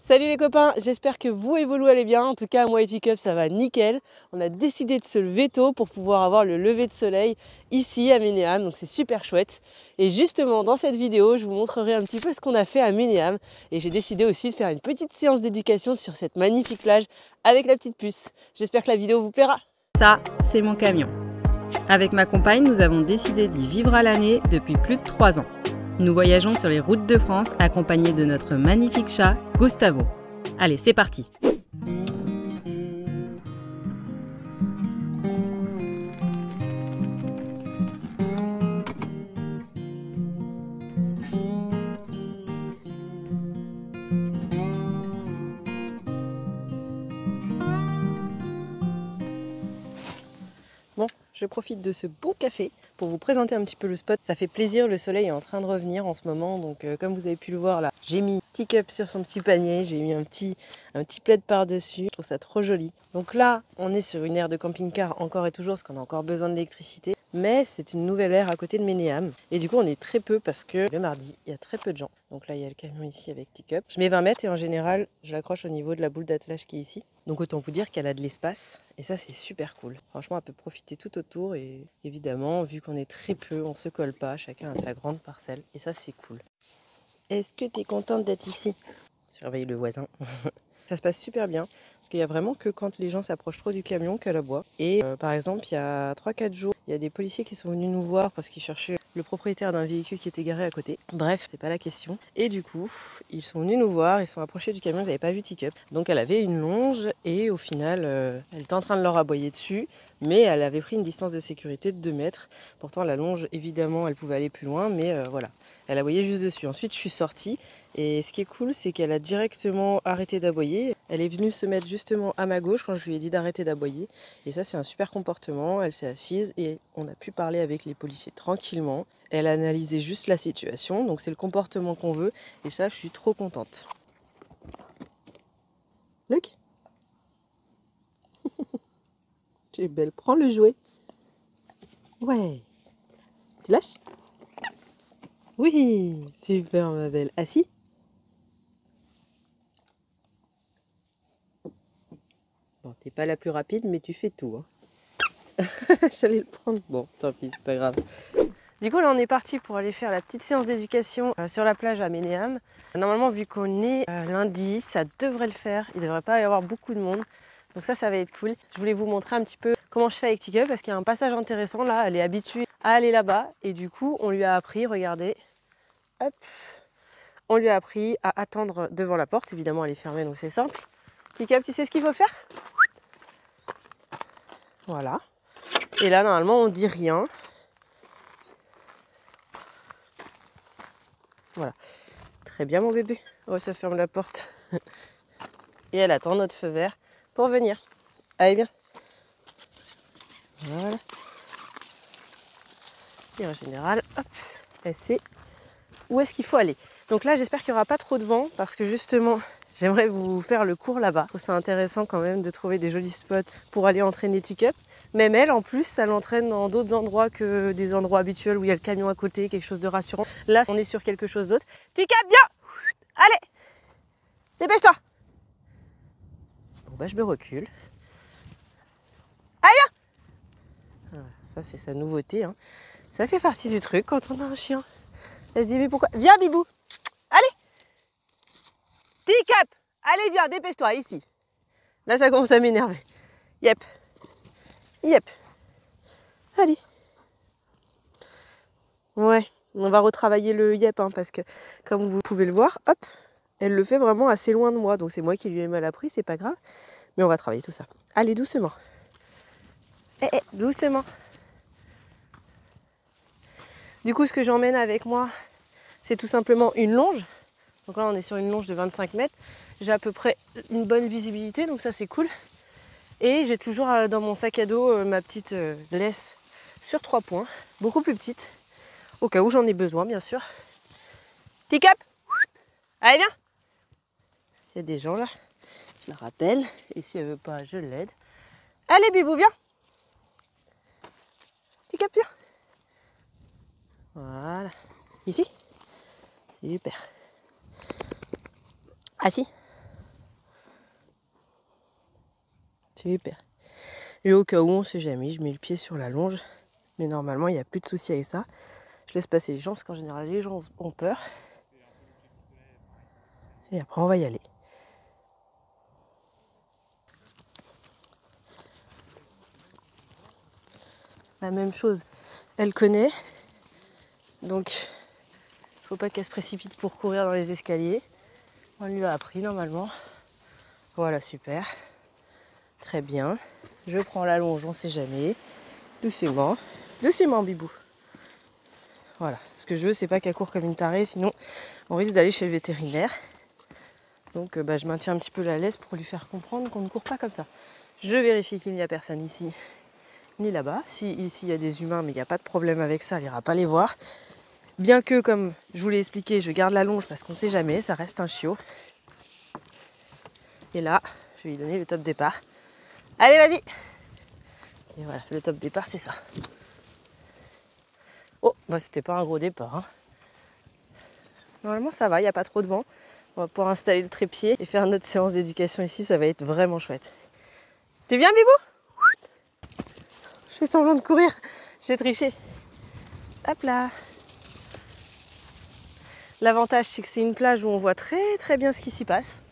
Salut les copains, j'espère que vous et vos loups allez bien. En tout cas, moi et Teacup, ça va nickel. On a décidé de se lever tôt pour pouvoir avoir le lever de soleil ici à Ménéam, donc c'est super chouette. Et justement, dans cette vidéo, je vous montrerai un petit peu ce qu'on a fait à Ménéam. Et j'ai décidé aussi de faire une petite séance d'éducation sur cette magnifique plage avec la petite puce. J'espère que la vidéo vous plaira. Ça, c'est mon camion. Avec ma compagne, nous avons décidé d'y vivre à l'année depuis plus de 3 ans. Nous voyageons sur les routes de France accompagnés de notre magnifique chat, Gustavo. Allez, c'est parti! Bon, je profite de ce beau café pour vous présenter un petit peu le spot. Ça fait plaisir, le soleil est en train de revenir en ce moment. Donc comme vous avez pu le voir là, j'ai mis Teacup sur son petit panier, j'ai mis un petit plaid par-dessus. Je trouve ça trop joli. Donc là, on est sur une aire de camping-car encore et toujours parce qu'on a encore besoin d'électricité. Mais c'est une nouvelle aire à côté de Ménéam. Et du coup, on est très peu parce que le mardi, il y a très peu de gens. Donc là, il y a le camion ici avec Teacup. Je mets 20 mètres et en général, je l'accroche au niveau de la boule d'attelage qui est ici. Donc autant vous dire qu'elle a de l'espace. Et ça, c'est super cool. Franchement, elle peut profiter tout autour. Et évidemment, vu qu'on est très peu, on se colle pas. Chacun a sa grande parcelle. Et ça, c'est cool. Est-ce que tu es contente d'être ici? Surveille le voisin. Ça se passe super bien, parce qu'il y a vraiment que quand les gens s'approchent trop du camion qu'elle aboie. Et par exemple, il y a 3-4 jours, il y a des policiers qui sont venus nous voir parce qu'ils cherchaient le propriétaire d'un véhicule qui était garé à côté. Bref, c'est pas la question. Et du coup, ils sont venus nous voir, ils sont approchés du camion, ils n'avaient pas vu Teacup. Donc elle avait une longe et au final, elle était en train de leur aboyer dessus, mais elle avait pris une distance de sécurité de 2 mètres. Pourtant, la longe, évidemment, elle pouvait aller plus loin, mais voilà. Elle aboyait juste dessus. Ensuite, je suis sortie. Et ce qui est cool, c'est qu'elle a directement arrêté d'aboyer. Elle est venue se mettre justement à ma gauche quand je lui ai dit d'arrêter d'aboyer. Et ça, c'est un super comportement. Elle s'est assise et on a pu parler avec les policiers tranquillement. Elle a analysé juste la situation. Donc c'est le comportement qu'on veut. Et ça, je suis trop contente. Luc, tu es belle. Prends le jouet. Ouais. Tu lâches? Oui, super ma belle. Assis? Bon, t'es pas la plus rapide, mais tu fais tout. Hein. J'allais le prendre. Bon, tant pis, c'est pas grave. Du coup, là, on est parti pour aller faire la petite séance d'éducation sur la plage à Ménéam. Normalement, vu qu'on est lundi, ça devrait le faire. Il ne devrait pas y avoir beaucoup de monde. Donc ça va être cool. Je voulais vous montrer un petit peu comment je fais avec Teacup parce qu'il y a un passage intéressant. Là, elle est habituée à aller là-bas. Et du coup, on lui a appris, regardez, hop, on lui a appris à attendre devant la porte. Évidemment, elle est fermée, donc c'est simple. Teacup, tu sais ce qu'il faut faire? Voilà. Et là, normalement, on dit rien. Voilà. Très bien, mon bébé. Oh, ça ferme la porte. Et elle attend notre feu vert pour venir. Allez, bien. Voilà. Et en général, hop, elle sait où est-ce qu'il faut aller. Donc là, j'espère qu'il n'y aura pas trop de vent parce que justement, j'aimerais vous faire le cours là-bas. C'est intéressant quand même de trouver des jolis spots pour aller entraîner Teacup. Même elle, en plus, ça l'entraîne dans d'autres endroits que des endroits habituels où il y a le camion à côté, quelque chose de rassurant. Là, on est sur quelque chose d'autre. Teacup, viens! Allez! Dépêche-toi! Bon, bah, je me recule. Allez, viens! Voilà, ça, c'est sa nouveauté. Hein. Ça fait partie du truc quand on a un chien. Elle se dit, mais pourquoi? Viens, Bibou! Allez! Teacup! Allez, viens, dépêche-toi, ici. Là, ça commence à m'énerver. Yep. Yep. Allez. Ouais, on va retravailler le yep, hein, parce que, comme vous pouvez le voir, hop, elle le fait vraiment assez loin de moi. Donc, c'est moi qui lui ai mal appris, c'est pas grave. Mais on va travailler tout ça. Allez, doucement. Doucement. Du coup, ce que j'emmène avec moi, c'est tout simplement une longe. Donc là, on est sur une longe de 25 mètres. J'ai à peu près une bonne visibilité, donc ça, c'est cool. Et j'ai toujours dans mon sac à dos ma petite laisse sur 3 points, beaucoup plus petite, au cas où j'en ai besoin, bien sûr. Teacup! Allez, viens! Il y a des gens là, je la rappelle, et si elle veut pas, je l'aide. Allez, Bibou, viens! Teacup, viens! Voilà. Ici? Super. Assis? Super. Et au cas où, on sait jamais, je mets le pied sur la longe. Mais normalement, il n'y a plus de souci avec ça. Je laisse passer les gens parce qu'en général, les gens ont peur. Et après, on va y aller. La même chose, elle connaît. Donc, faut pas qu'elle se précipite pour courir dans les escaliers. On lui a appris normalement. Voilà, super. Très bien. Je prends la longe, on sait jamais. Doucement. Doucement, Bibou. Voilà. Ce que je veux, c'est pas qu'elle court comme une tarée, sinon on risque d'aller chez le vétérinaire. Donc je maintiens un petit peu la laisse pour lui faire comprendre qu'on ne court pas comme ça. Je vérifie qu'il n'y a personne ici ni là-bas. Si ici il y a des humains, mais il n'y a pas de problème avec ça, elle n'ira pas les voir. Bien que, comme je vous l'ai expliqué, je garde la longe parce qu'on ne sait jamais, ça reste un chiot. Et là, je vais lui donner le top départ. Allez, vas-y! Et voilà, le top départ, c'est ça. Oh, c'était pas un gros départ. Hein. Normalement, ça va, il n'y a pas trop de vent. On va pouvoir installer le trépied et faire notre séance d'éducation ici, ça va être vraiment chouette. Tu viens, Bibou? Je fais semblant de courir, j'ai triché. Hop là! L'avantage, c'est que c'est une plage où on voit très très bien ce qui s'y passe.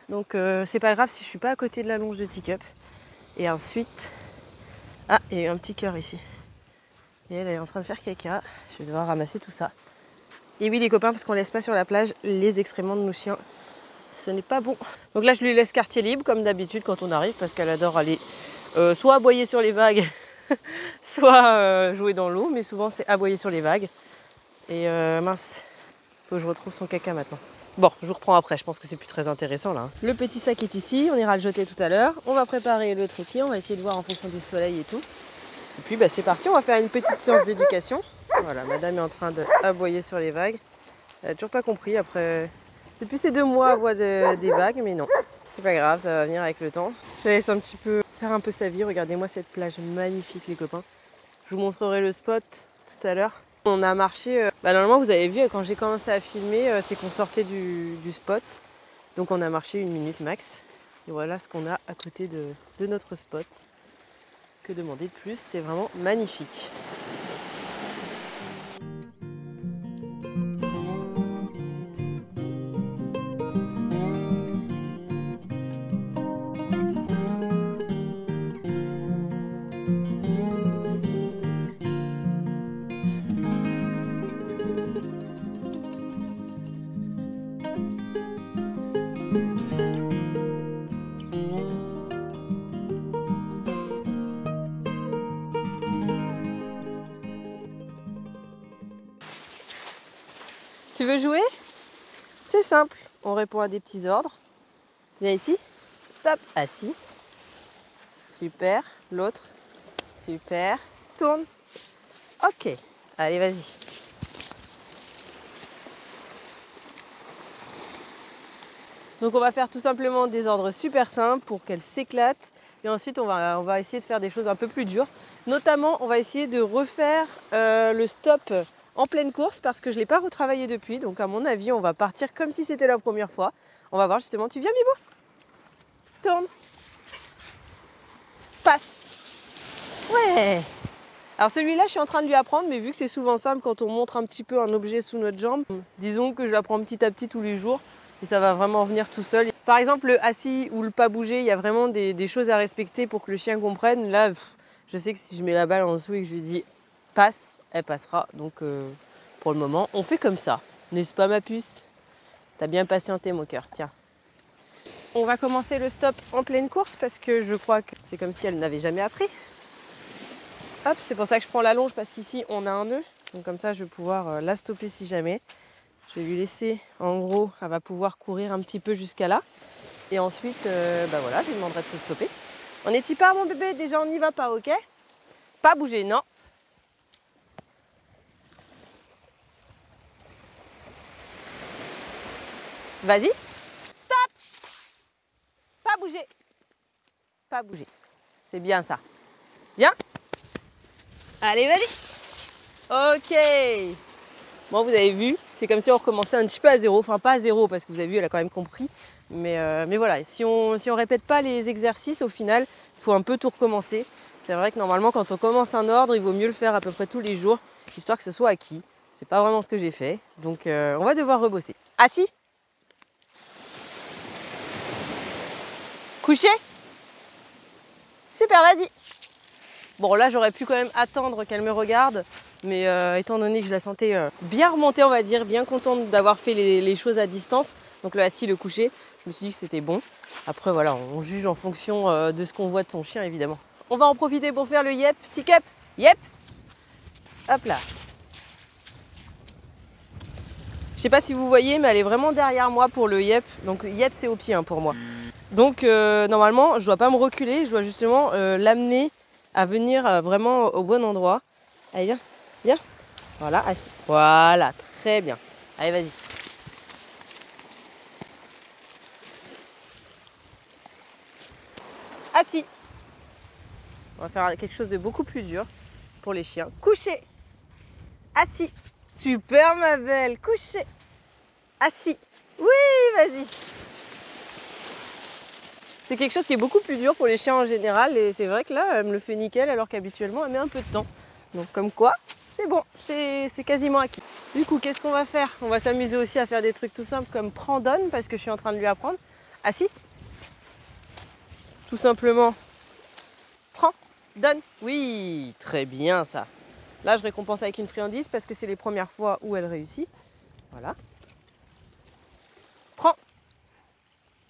Donc c'est pas grave si je suis pas à côté de la longe de Teacup. Et ensuite... Ah, il y a eu un petit cœur ici. Et elle est en train de faire caca. Je vais devoir ramasser tout ça. Et oui les copains, parce qu'on laisse pas sur la plage les excréments de nos chiens. Ce n'est pas bon. Donc là je lui laisse quartier libre comme d'habitude quand on arrive, parce qu'elle adore aller soit aboyer sur les vagues, soit jouer dans l'eau, mais souvent c'est aboyer sur les vagues. Et mince, faut que je retrouve son caca maintenant. Bon, je vous reprends après, je pense que c'est plus très intéressant là. Le petit sac est ici, on ira le jeter tout à l'heure. On va préparer le trépied, on va essayer de voir en fonction du soleil et tout. Et puis c'est parti, on va faire une petite séance d'éducation. Voilà, madame est en train d'aboyer sur les vagues. Elle n'a toujours pas compris après... Depuis ces 2 mois, elle voit des vagues, mais non. C'est pas grave, ça va venir avec le temps. Je laisse un petit peu faire un peu sa vie. Regardez-moi cette plage magnifique les copains. Je vous montrerai le spot tout à l'heure. On a marché, normalement vous avez vu quand j'ai commencé à filmer, c'est qu'on sortait du spot. Donc on a marché 1 minute max. Et voilà ce qu'on a à côté de notre spot. Que demander de plus, c'est vraiment magnifique. Tu veux jouer? C'est simple, on répond à des petits ordres. Viens ici, stop, assis. Super, l'autre, super, tourne. Ok, allez vas-y. Donc on va faire tout simplement des ordres super simples pour qu'elle s'éclate. Et ensuite on va essayer de faire des choses un peu plus dures. Notamment on va essayer de refaire le stop en pleine course parce que je ne l'ai pas retravaillé depuis. Donc à mon avis on va partir comme si c'était la première fois. On va voir justement. Tu viens Bibou? Tourne. Passe. Ouais. Alors celui-là je suis en train de lui apprendre, mais vu que c'est souvent simple quand on montre un petit peu un objet sous notre jambe, disons que je l'apprends petit à petit tous les jours et ça va vraiment venir tout seul. Par exemple le assis ou le pas bouger, il y a vraiment des choses à respecter pour que le chien comprenne. Là je sais que si je mets la balle en dessous et que je lui dis passe, elle passera. Donc pour le moment on fait comme ça, n'est-ce pas ma puce? T'as bien patienté mon cœur, tiens. On va commencer le stop en pleine course parce que je crois que c'est comme si elle n'avait jamais appris. Hop, c'est pour ça que je prends la longe parce qu'ici on a un nœud. Donc comme ça je vais pouvoir la stopper si jamais. Je vais lui laisser, en gros, elle va pouvoir courir un petit peu jusqu'à là. Et ensuite, voilà, je lui demanderai de se stopper. On est-y pas mon bébé? Déjà on n'y va pas, ok? Pas bouger, non. Vas-y. Stop. Pas bouger. Pas bouger. C'est bien ça. Bien. Allez, vas-y. Ok. Bon, vous avez vu, c'est comme si on recommençait un petit peu à zéro. Enfin, pas à zéro, parce que vous avez vu, elle a quand même compris. Mais voilà, si on répète pas les exercices, au final, il faut un peu tout recommencer. C'est vrai que normalement, quand on commence un ordre, il vaut mieux le faire à peu près tous les jours, histoire que ce soit acquis. C'est pas vraiment ce que j'ai fait, donc on va devoir rebosser. Assis ? Couché ? Super, vas-y. Bon, là, j'aurais pu quand même attendre qu'elle me regarde, mais étant donné que je la sentais bien remontée, on va dire, bien contente d'avoir fait les choses à distance, donc le assis, le couché, je me suis dit que c'était bon. Après, voilà, on juge en fonction de ce qu'on voit de son chien, évidemment. On va en profiter pour faire le yep, tic up, yep. Hop là. Je sais pas si vous voyez, mais elle est vraiment derrière moi pour le yep. Donc yep, c'est au pied pour moi. Donc normalement, je dois pas me reculer, je dois justement l'amener à venir vraiment au bon endroit. Allez, viens, viens. Voilà, assis. Voilà, très bien. Allez, vas-y. Assis. On va faire quelque chose de beaucoup plus dur pour les chiens. Couché. Assis. Super, ma belle. Couché. Assis. Oui, vas-y. C'est quelque chose qui est beaucoup plus dur pour les chiens en général. Et c'est vrai que là, elle me le fait nickel alors qu'habituellement, elle met un peu de temps. Donc comme quoi, c'est bon, c'est quasiment acquis. Du coup, qu'est-ce qu'on va faire? On va s'amuser aussi à faire des trucs tout simples comme prends, donne, parce que je suis en train de lui apprendre. Assis. Tout simplement. Prends, donne. Oui, très bien ça. Là, je récompense avec une friandise parce que c'est les premières fois où elle réussit. Voilà. Prends.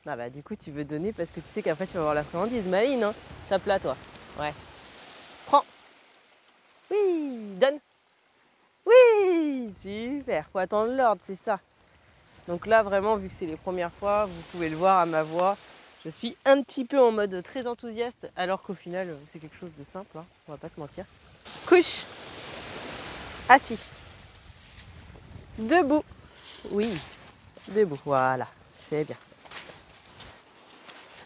Ah bah du coup, tu veux donner parce que tu sais qu'après, tu vas avoir la friandise. Maline, hein? Tape là, toi. Ouais. Prends. Oui, donne. Oui, super. Faut attendre l'ordre, c'est ça. Donc là, vraiment, vu que c'est les premières fois, vous pouvez le voir à ma voix, je suis un petit peu en mode très enthousiaste, alors qu'au final, c'est quelque chose de simple, hein, on va pas se mentir. Couche. Assis. Debout. Oui, debout, voilà, c'est bien.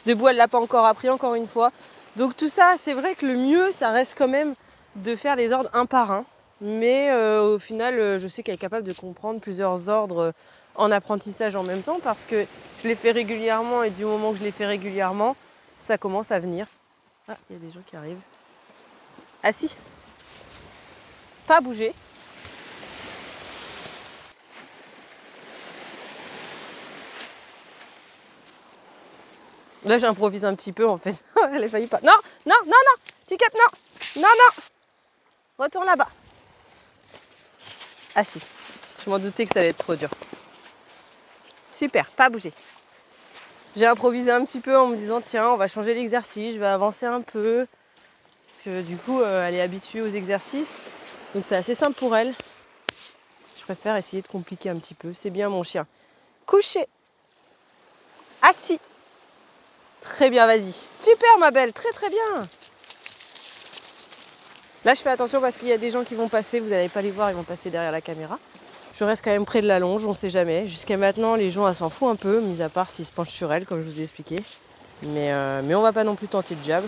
Debout, elle l'a pas encore appris, encore une fois. Donc tout ça, c'est vrai que le mieux, ça reste quand même de faire les ordres un par un. Mais au final, je sais qu'elle est capable de comprendre plusieurs ordres en apprentissage en même temps parce que je les fais régulièrement et du moment que je les fais régulièrement, ça commence à venir. Ah, il y a des gens qui arrivent. Assis. Pas bouger. Là, j'improvise un petit peu en fait. Elle a failli pas. Non, non, non, non. Tic-up, non. Non, non. Retourne là-bas. Assis. Je m'en doutais que ça allait être trop dur. Super, pas bouger. J'ai improvisé un petit peu en me disant tiens, on va changer l'exercice, je vais avancer un peu. Parce que du coup, elle est habituée aux exercices. Donc c'est assez simple pour elle. Je préfère essayer de compliquer un petit peu. C'est bien mon chien. Couché. Assis. Très bien, vas-y. Super ma belle, très très bien. Là, je fais attention parce qu'il y a des gens qui vont passer, vous n'allez pas les voir, ils vont passer derrière la caméra. Je reste quand même près de la longe, on ne sait jamais. Jusqu'à maintenant, les gens, elles s'en foutent un peu, mis à part s'ils se penchent sur elle, comme je vous ai expliqué. Mais on va pas non plus tenter de jab.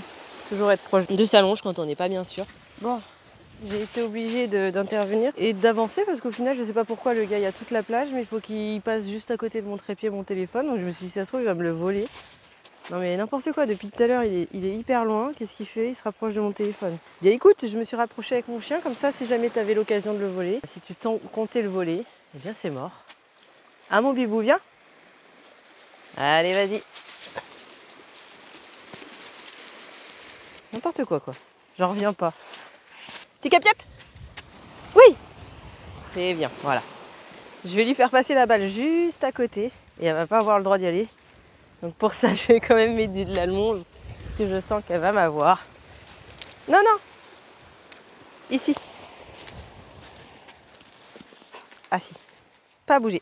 Toujours être proche de sa longe quand on n'est pas bien sûr. Bon, j'ai été obligée d'intervenir et d'avancer parce qu'au final, je sais pas pourquoi le gars, il y a toute la plage, mais il faut qu'il passe juste à côté de mon trépied, mon téléphone. Donc je me suis dit, si ça se trouve, il va me le voler. Non mais n'importe quoi, depuis tout à l'heure, il est hyper loin. Qu'est-ce qu'il fait? Il se rapproche de mon téléphone. Bien écoute, je me suis rapprochée avec mon chien, comme ça, si jamais tu avais l'occasion de le voler, si tu comptais le voler, eh bien c'est mort. Ah mon bibou, viens. Allez, vas-y. N'importe quoi, quoi. J'en reviens pas. Tic-up, yep. Oui. Très bien, voilà. Je vais lui faire passer la balle juste à côté et elle va pas avoir le droit d'y aller. Donc pour ça, je vais quand même m'aider de la longe, parce que je sens qu'elle va m'avoir. Non, non. Ici. Assis. Pas bouger.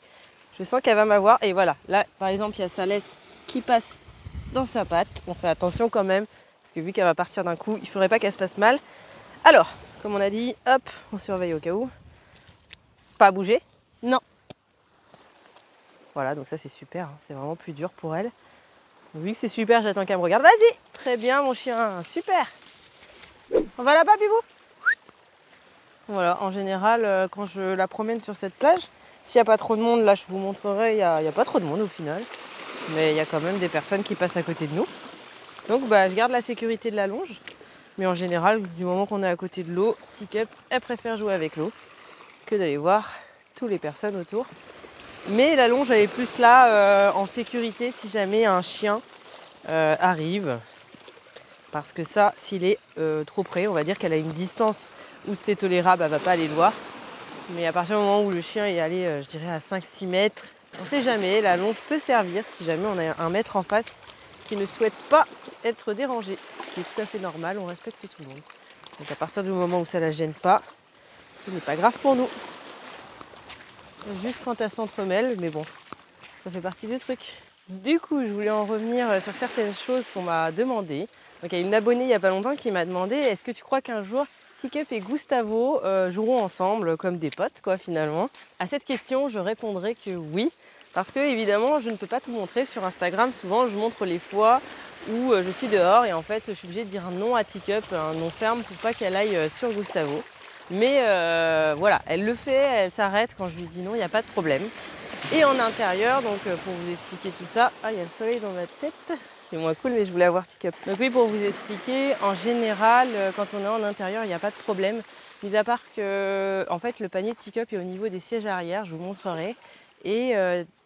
Je sens qu'elle va m'avoir. Et voilà. Là, par exemple, il y a sa laisse qui passe dans sa patte. On fait attention quand même, parce que vu qu'elle va partir d'un coup, il ne faudrait pas qu'elle se fasse mal. Alors, comme on a dit, hop, on surveille au cas où. Pas bouger. Non. Voilà, donc ça c'est super. Hein. C'est vraiment plus dur pour elle. Vu que c'est super, j'attends qu'elle me regarde. Vas-y. Très bien, mon chien. Super. On va là-bas, Bibou? Voilà, en général, quand je la promène sur cette plage, s'il n'y a pas trop de monde, là je vous montrerai, il n'y a pas trop de monde au final. mais il y a quand même des personnes qui passent à côté de nous. Donc bah, je garde la sécurité de la longe. Mais en général, du moment qu'on est à côté de l'eau, Teacup, elle préfère jouer avec l'eau que d'aller voir toutes les personnes autour. Mais la longe, elle est plus là en sécurité si jamais un chien arrive. Parce que ça, s'il est trop près, on va dire qu'elle a une distance où c'est tolérable, elle ne va pas aller le voir. Mais à partir du moment où le chien est allé, je dirais, à 5-6 mètres, on ne sait jamais, la longe peut servir si jamais on a un maître en face qui ne souhaite pas être dérangé. Ce qui est tout à fait normal, on respecte tout le monde. Donc à partir du moment où ça ne la gêne pas, ce n'est pas grave pour nous. Juste quand elle s'entremêle, mais bon, ça fait partie du truc. Du coup, je voulais en revenir sur certaines choses qu'on m'a demandé. Donc il y a une abonnée il n'y a pas longtemps qui m'a demandé: est-ce que tu crois qu'un jour Teacup et Gustavo joueront ensemble comme des potes quoi finalement? À cette question, je répondrai que oui. Parce que évidemment, je ne peux pas tout montrer sur Instagram. Souvent, je montre les fois où je suis dehors et en fait, je suis obligée de dire non à Teacup, un non ferme pour pas qu'elle aille sur Gustavo. Mais voilà, elle le fait, elle s'arrête quand je lui dis non, il n'y a pas de problème. Et en intérieur, donc pour vous expliquer tout ça, il y a le soleil dans ma tête. C'est moins cool, mais je voulais avoir Teacup. Donc oui, pour vous expliquer, en général, quand on est en intérieur, il n'y a pas de problème. Mis à part que, en fait, le panier de Teacup est au niveau des sièges arrière, je vous montrerai. Et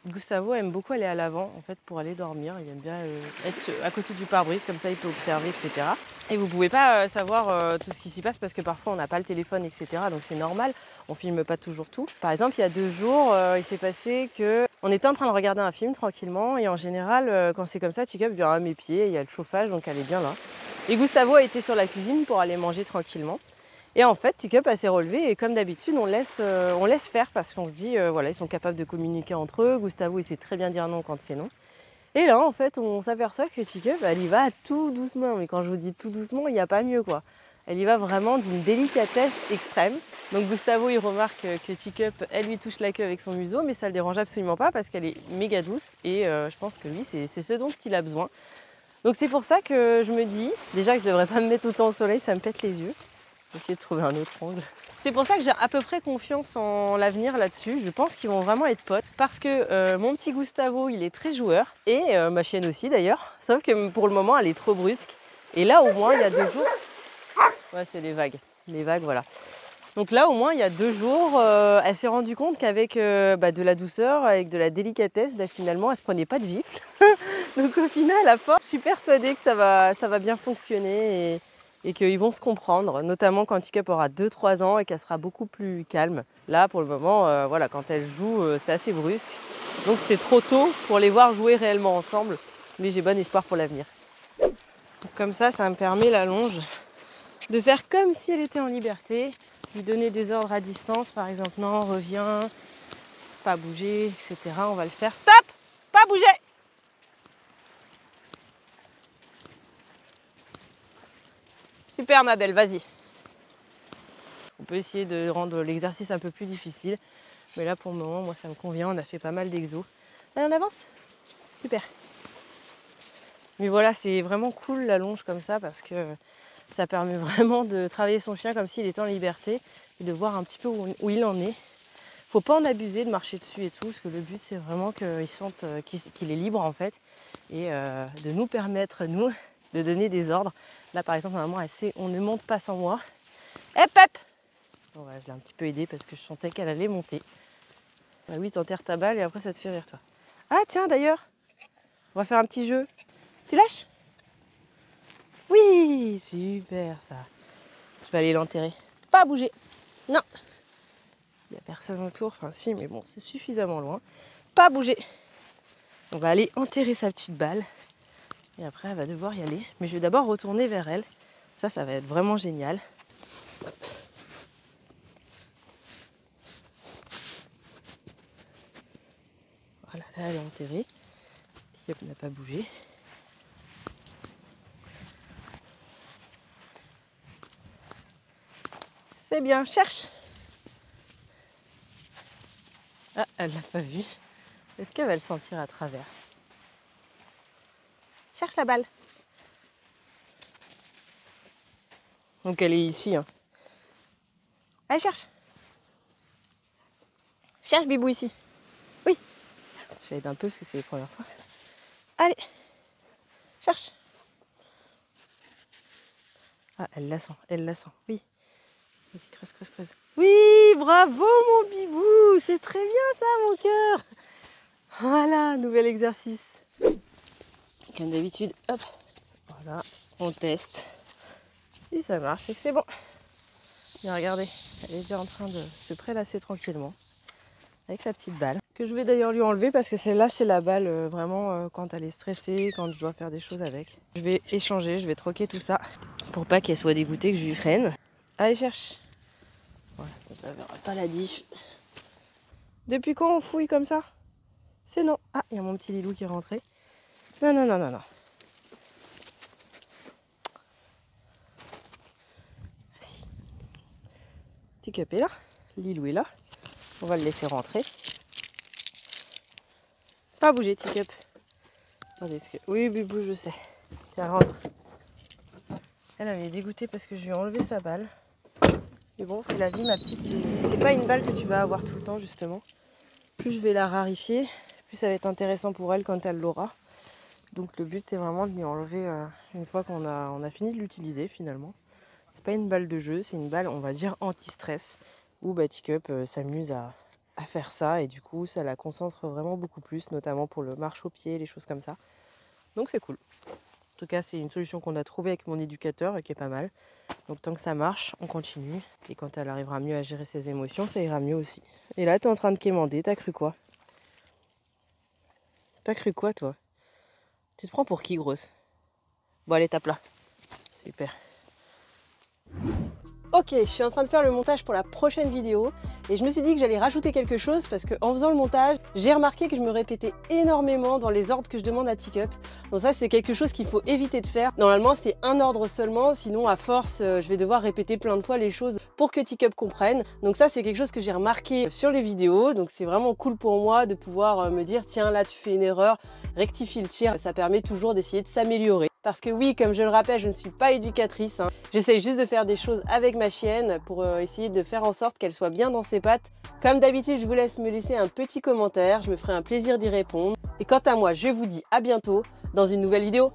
Gustavo aime beaucoup aller à l'avant, en fait, pour aller dormir. Il aime bien être à côté du pare-brise, comme ça il peut observer, etc. Et vous ne pouvez pas savoir tout ce qui s'y passe parce que parfois on n'a pas le téléphone, etc. Donc c'est normal, on ne filme pas toujours tout. Par exemple, il y a 2 jours, il s'est passé qu'on était en train de regarder un film tranquillement et en général, quand c'est comme ça, Teacup vient à mes pieds, il y a le chauffage, donc elle est bien là. Et Gustavo a été sur la cuisine pour aller manger tranquillement. Et en fait, Teacup s'est relevé et comme d'habitude, on laisse faire parce qu'on se dit, voilà, ils sont capables de communiquer entre eux. Gustavo, il sait très bien dire non quand c'est non. Et là, en fait, on s'aperçoit que Teacup, elle y va tout doucement. Mais quand je vous dis tout doucement, il n'y a pas mieux, quoi. Elle y va vraiment d'une délicatesse extrême. Donc Gustavo, il remarque que Teacup, elle lui touche la queue avec son museau, mais ça ne le dérange absolument pas parce qu'elle est méga douce. Et je pense que lui, c'est ce dont il a besoin. Donc c'est pour ça que je me dis, déjà que je ne devrais pas me mettre autant au soleil, ça me pète les yeux. Je vais essayer de trouver un autre angle. C'est pour ça que j'ai à peu près confiance en l'avenir là-dessus. Je pense qu'ils vont vraiment être potes parce que mon petit Gustavo, il est très joueur et ma chienne aussi d'ailleurs. Sauf que pour le moment, elle est trop brusque. Et là, au moins, il y a 2 jours... Ouais, c'est les vagues. Les vagues, voilà. Donc là, au moins, il y a 2 jours, elle s'est rendue compte qu'avec de la douceur, avec de la délicatesse, finalement, elle se prenait pas de gifle. Donc au final, à force, je suis persuadée que ça va bien fonctionner et qu'ils vont se comprendre, notamment quand Teacup aura 2-3 ans et qu'elle sera beaucoup plus calme. Là, pour le moment, voilà, quand elle joue, c'est assez brusque. Donc c'est trop tôt pour les voir jouer réellement ensemble, mais j'ai bon espoir pour l'avenir. Comme ça me permet la longe de faire comme si elle était en liberté, lui donner des ordres à distance, par exemple, non, reviens, pas bouger, etc. On va le faire. Stop! Pas bouger! Super ma belle, vas-y. On peut essayer de rendre l'exercice un peu plus difficile. Mais là pour le moment, moi ça me convient, on a fait pas mal d'exos. Allez, on avance? Super. Mais voilà, c'est vraiment cool la longe comme ça parce que ça permet vraiment de travailler son chien comme s'il était en liberté et de voir un petit peu où il en est. Faut pas en abuser de marcher dessus et tout, parce que le but c'est vraiment qu'il sente qu'il est libre en fait et de nous permettre, nous, de donner des ordres. Là par exemple, maman, elle sait, on ne monte pas sans moi. Hep hep! Bon, ouais, je l'ai un petit peu aidée parce que je sentais qu'elle allait monter. Bah oui, t'enterres ta balle et après ça te fait rire toi. Ah tiens d'ailleurs, on va faire un petit jeu. Tu lâches? Oui, super ça. Je vais aller l'enterrer. Pas bouger. Non. Il n'y a personne autour. Enfin si, mais bon, c'est suffisamment loin. Pas bouger. On va aller enterrer sa petite balle. Et après, elle va devoir y aller. Mais je vais d'abord retourner vers elle. Ça va être vraiment génial. Voilà, là, elle est enterrée. Teacup n'a pas bougé. C'est bien, cherche. Ah, elle l'a pas vu. Est-ce qu'elle va le sentir à travers? Cherche la balle. Donc elle est ici. Hein. Allez, cherche. Cherche Bibou ici. Oui. J'aide un peu parce que c'est les premières fois. Allez, cherche. Ah, elle la sent, elle la sent, oui. Vas-y, creuse, creuse, creuse. Oui, bravo mon bibou, c'est très bien ça mon cœur. Voilà, nouvel exercice. Comme d'habitude, hop, voilà, on teste. Si ça marche, c'est que c'est bon. Bien, regardez, elle est déjà en train de se prélasser tranquillement avec sa petite balle. Que je vais d'ailleurs lui enlever parce que celle-là, c'est la balle vraiment quand elle est stressée, quand je dois faire des choses avec. Je vais échanger, je vais troquer tout ça pour pas qu'elle soit dégoûtée que je lui prenne. Allez, cherche. Voilà, ça ne verra pas la diff. Depuis quand on fouille comme ça? C'est non. Ah, il y a mon petit Lilou qui est rentré. Non, non, non, non, non. Vas-y. Teacup est là. Lilou est là. On va le laisser rentrer. Pas bouger, Teacup. Attendez, est-ce que... Oui, Bibou, je sais. Tiens, rentre. Elle est dégoûtée parce que je lui ai enlevé sa balle. Mais bon, c'est la vie, ma petite. C'est pas une balle que tu vas avoir tout le temps, justement. Plus je vais la rarifier, plus ça va être intéressant pour elle quand elle l'aura. Donc le but, c'est vraiment de lui enlever une fois qu'on a fini de l'utiliser, finalement. C'est pas une balle de jeu, c'est une balle, on va dire, anti-stress. Où Teacup s'amuse à faire ça. Et du coup, ça la concentre vraiment beaucoup plus, notamment pour le marche-au-pied, les choses comme ça. Donc c'est cool. En tout cas, c'est une solution qu'on a trouvée avec mon éducateur et qui est pas mal. Donc tant que ça marche, on continue. Et quand elle arrivera mieux à gérer ses émotions, ça ira mieux aussi. Et là, t'es en train de quémander, t'as cru quoi? T'as cru quoi, toi? Tu te prends pour qui, grosse? Bon, allez, tape là. Super. Ok, je suis en train de faire le montage pour la prochaine vidéo et je me suis dit que j'allais rajouter quelque chose parce qu'en faisant le montage, j'ai remarqué que je me répétais énormément dans les ordres que je demande à Teacup. Donc ça, c'est quelque chose qu'il faut éviter de faire. Normalement, c'est un ordre seulement, sinon à force, je vais devoir répéter plein de fois les choses pour que Teacup comprenne. Donc ça, c'est quelque chose que j'ai remarqué sur les vidéos. Donc c'est vraiment cool pour moi de pouvoir me dire, tiens, là, tu fais une erreur, rectifie le tir. Ça permet toujours d'essayer de s'améliorer. Parce que oui, comme je le rappelle, je ne suis pas éducatrice. Hein. J'essaie juste de faire des choses avec ma chienne pour essayer de faire en sorte qu'elle soit bien dans ses pattes. Comme d'habitude, je vous laisse me laisser un petit commentaire. Je me ferai un plaisir d'y répondre. Et quant à moi, je vous dis à bientôt dans une nouvelle vidéo.